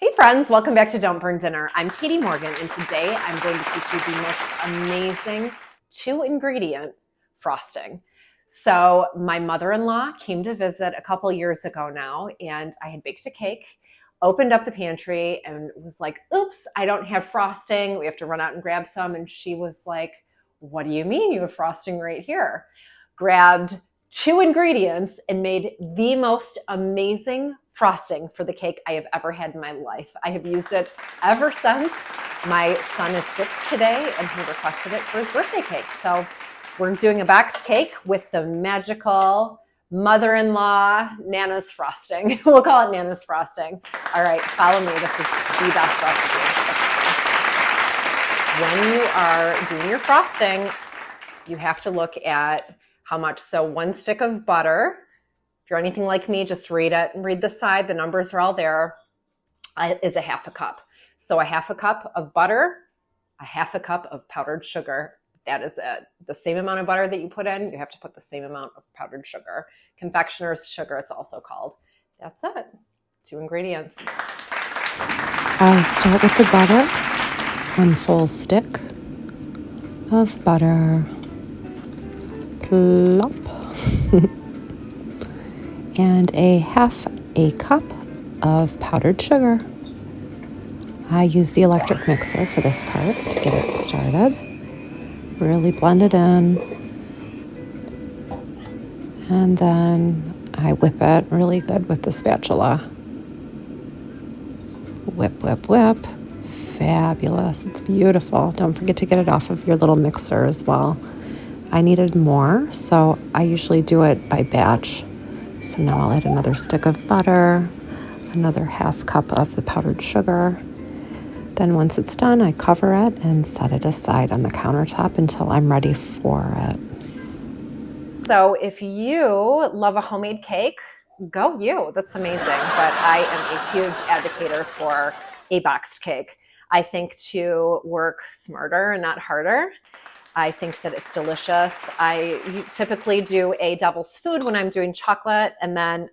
Hey friends, welcome back to Don't Burn Dinner. I'm Katie Morgan, and today I'm going to teach you the most amazing 2-ingredient frosting. So my mother-in-law came to visit a couple years ago now, and I had baked a cake, opened up the pantry, and was like, oops, I don't have frosting. We have to run out and grab some. And she was like, what do you mean you have frosting right here? Grabbed 2 ingredients and made the most amazing frosting for the cake I have ever had in my life. I have used it ever since. My son is 6 today and he requested it for his birthday cake. So we're doing a box cake with the magical mother-in-law Nana's frosting. We'll call it Nana's frosting. All right, follow me. This is the best recipe. When you are doing your frosting, you have to look at how much. So 1 stick of butter. If you're anything like me, just read it and read the side. The numbers are all there. Is a 1/2 cup. So a 1/2 cup of butter, a 1/2 cup of powdered sugar. That is it. The same amount of butter that you put in, you have to put the same amount of powdered sugar. Confectioner's sugar, it's also called. That's it. 2 ingredients. I'll start with the butter. 1 full stick of butter. Plop. And a 1/2 cup of powdered sugar. I use the electric mixer for this part to get it started. Really blend it in. And then I whip it really good with the spatula. Whip, whip, whip. Fabulous. It's beautiful. Don't forget to get it off of your little mixer as well. I needed more, so I usually do it by batch. So now I'll add another stick of butter, another 1/2 cup of the powdered sugar. Then once it's done, I cover it and set it aside on the countertop until I'm ready for it. So if you love a homemade cake, go you. That's amazing. But I am a huge advocate for a boxed cake. I think to work smarter and not harder. I think that it's delicious. I typically do a devil's food when I'm doing chocolate, and then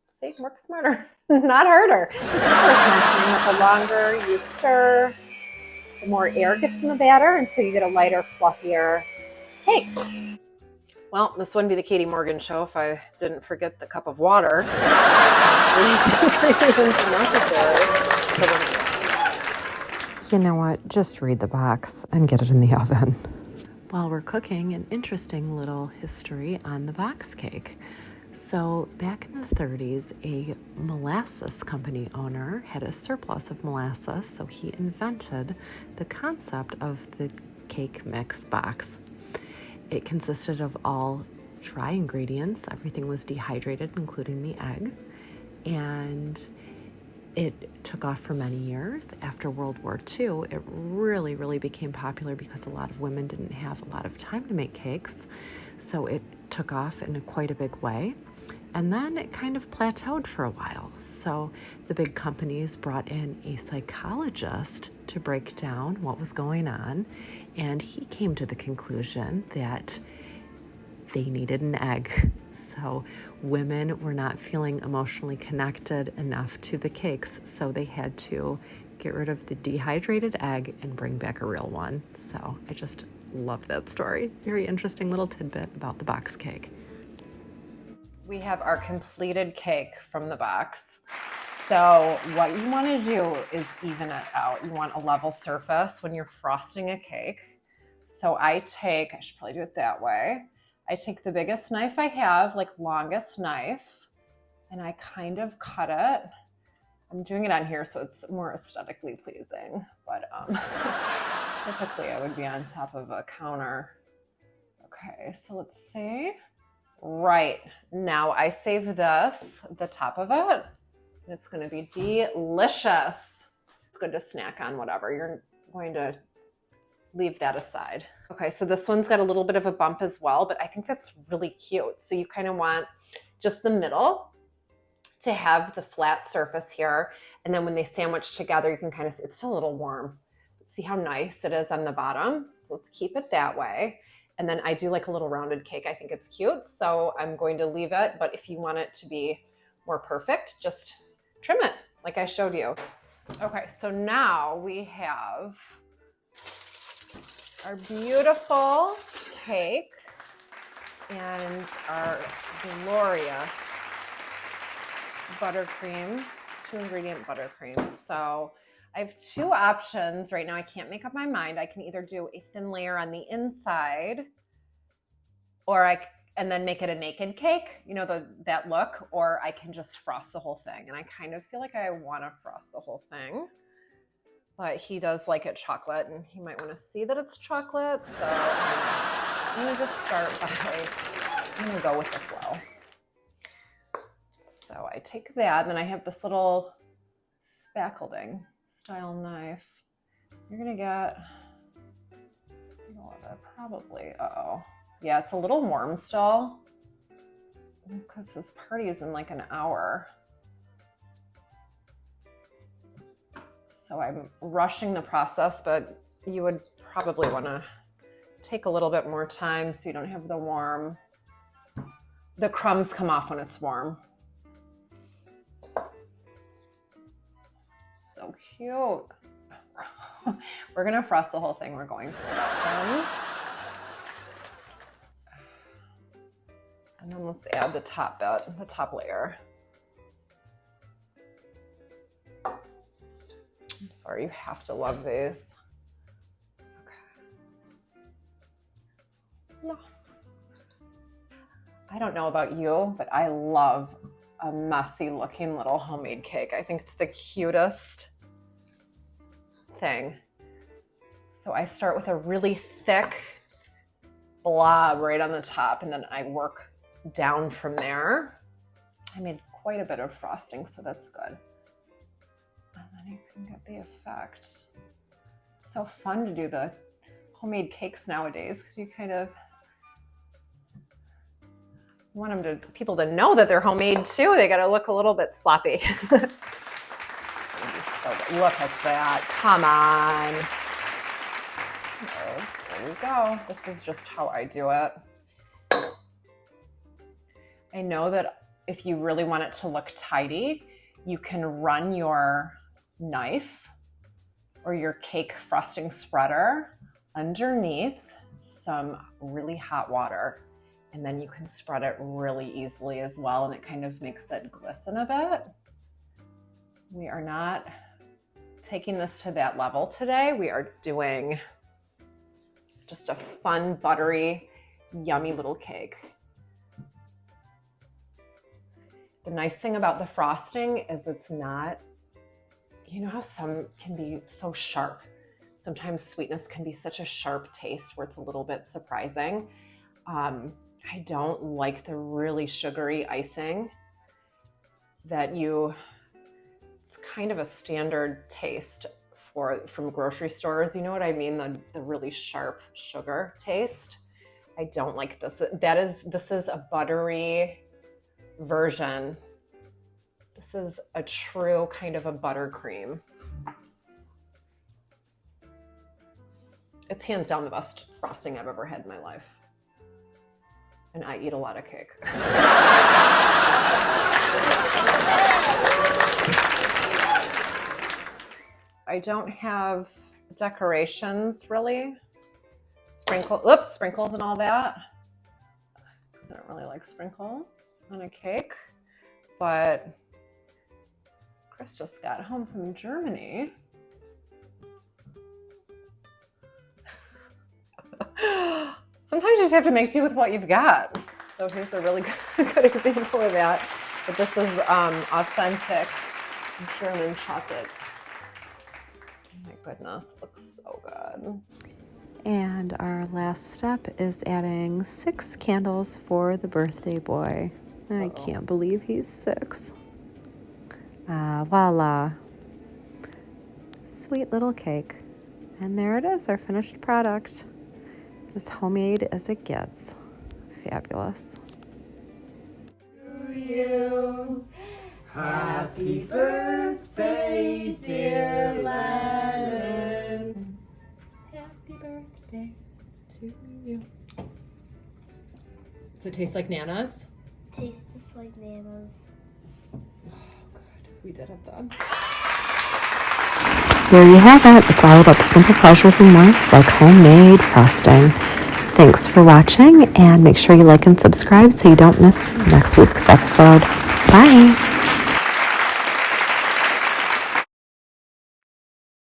say work smarter, not harder. It's worth mentioning that the longer you stir, the more air gets in the batter, and so you get a lighter, fluffier cake. Well, this wouldn't be the Katie Morgan show if I didn't forget the cup of water. You know what? Just read the box and get it in the oven. While we're cooking, an interesting little history on the box cake. So back in the 30s, a molasses company owner had a surplus of molasses, so he invented the concept of the cake mix box. It consisted of all dry ingredients. Everything was dehydrated, including the egg. And it took off for many years. After World War II, it really became popular because a lot of women didn't have a lot of time to make cakes. So it took off in quite a big way. And then it kind of plateaued for a while. So the big companies brought in a psychologist to break down what was going on. And he came to the conclusion that they needed an egg. So women were not feeling emotionally connected enough to the cakes, so they had to get rid of the dehydrated egg and bring back a real one. So I just love that story. Very interesting little tidbit about the box cake. We have our completed cake from the box. So what you want to do is even it out. You want a level surface when you're frosting a cake. So I should probably do it that way. I take the biggest knife I have, like longest knife, and I kind of cut it. I'm doing it on here so it's more aesthetically pleasing, but typically I would be on top of a counter. Okay, so let's see. Right, now I save this, the top of it, and it's gonna be delicious. It's good to snack on whatever. You're going to leave that aside. Okay, so this one's got a little bit of a bump as well, but I think that's really cute. So you kind of want just the middle to have the flat surface here. And then when they sandwich together, you can kind of, it's still a little warm. See how nice it is on the bottom? So let's keep it that way. And then I do like a little rounded cake. I think it's cute. So I'm going to leave it, but if you want it to be more perfect, just trim it. like I showed you. Okay, so now we have our beautiful cake and our glorious buttercream, 2-ingredient buttercream. So I have 2 options right now. I can't make up my mind. I can either do a thin layer on the inside, or and then make it a naked cake, you know, that look, or I can just frost the whole thing. And I kind of feel like I want to frost the whole thing, but he does like it chocolate, and he might want to see that it's chocolate. So I'm gonna just start by, I'm gonna go with the flow. So I take that, and then I have this little spackling style knife. You're gonna get, probably, uh-oh. Yeah, it's a little warm still because his party is in like an hour. So I'm rushing the process, but you would probably want to take a little bit more time so you don't have the crumbs come off when it's warm. So cute. We're gonna frost the whole thing. We're going through it. And then let's add the top bit, the top layer. I'm sorry, you have to love these. Okay. No. I don't know about you, but I love a messy looking little homemade cake. I think it's the cutest thing. So I start with a really thick blob right on the top, and then I work down from there. I made quite a bit of frosting, so that's good. And then you can get the effect. It's so fun to do the homemade cakes nowadays because you kind of want people to know that they're homemade too. They got to look a little bit sloppy. It's gonna be so good. Look at that. Come on. Oh, there we go. This is just how I do it. I know that if you really want it to look tidy, you can run your knife or your cake frosting spreader underneath some really hot water, and then you can spread it really easily as well, and it kind of makes it glisten a bit. We are not taking this to that level today. We are doing just a fun, buttery, yummy little cake. The nice thing about the frosting is it's not, you know how some can be so sharp. Sometimes sweetness can be such a sharp taste where it's a little bit surprising. I don't like the really sugary icing it's kind of a standard taste from grocery stores. You know what I mean? The really sharp sugar taste. I don't like this. This is a buttery version. This is a true kind of a buttercream. It's hands down the best frosting I've ever had in my life. And I eat a lot of cake. I don't have decorations really. Sprinkles and all that. I don't really like sprinkles on a cake, but Chris just got home from Germany. Sometimes you just have to make do with what you've got. So here's a really good example of that. But this is authentic German chocolate. Oh my goodness, it looks so good. And our last step is adding 6 candles for the birthday boy. I can't believe he's 6. Voila. Sweet little cake. And there it is, our finished product. As homemade as it gets. Fabulous. To you. Happy birthday, dear Lennon. Happy birthday to you. Does it taste like Nana's? Tastes just like Nana's. Oh, good. We did have done. There you have it. It's all about the simple pleasures in life, like homemade frosting. Thanks for watching, and make sure you like and subscribe so you don't miss next week's episode. Bye.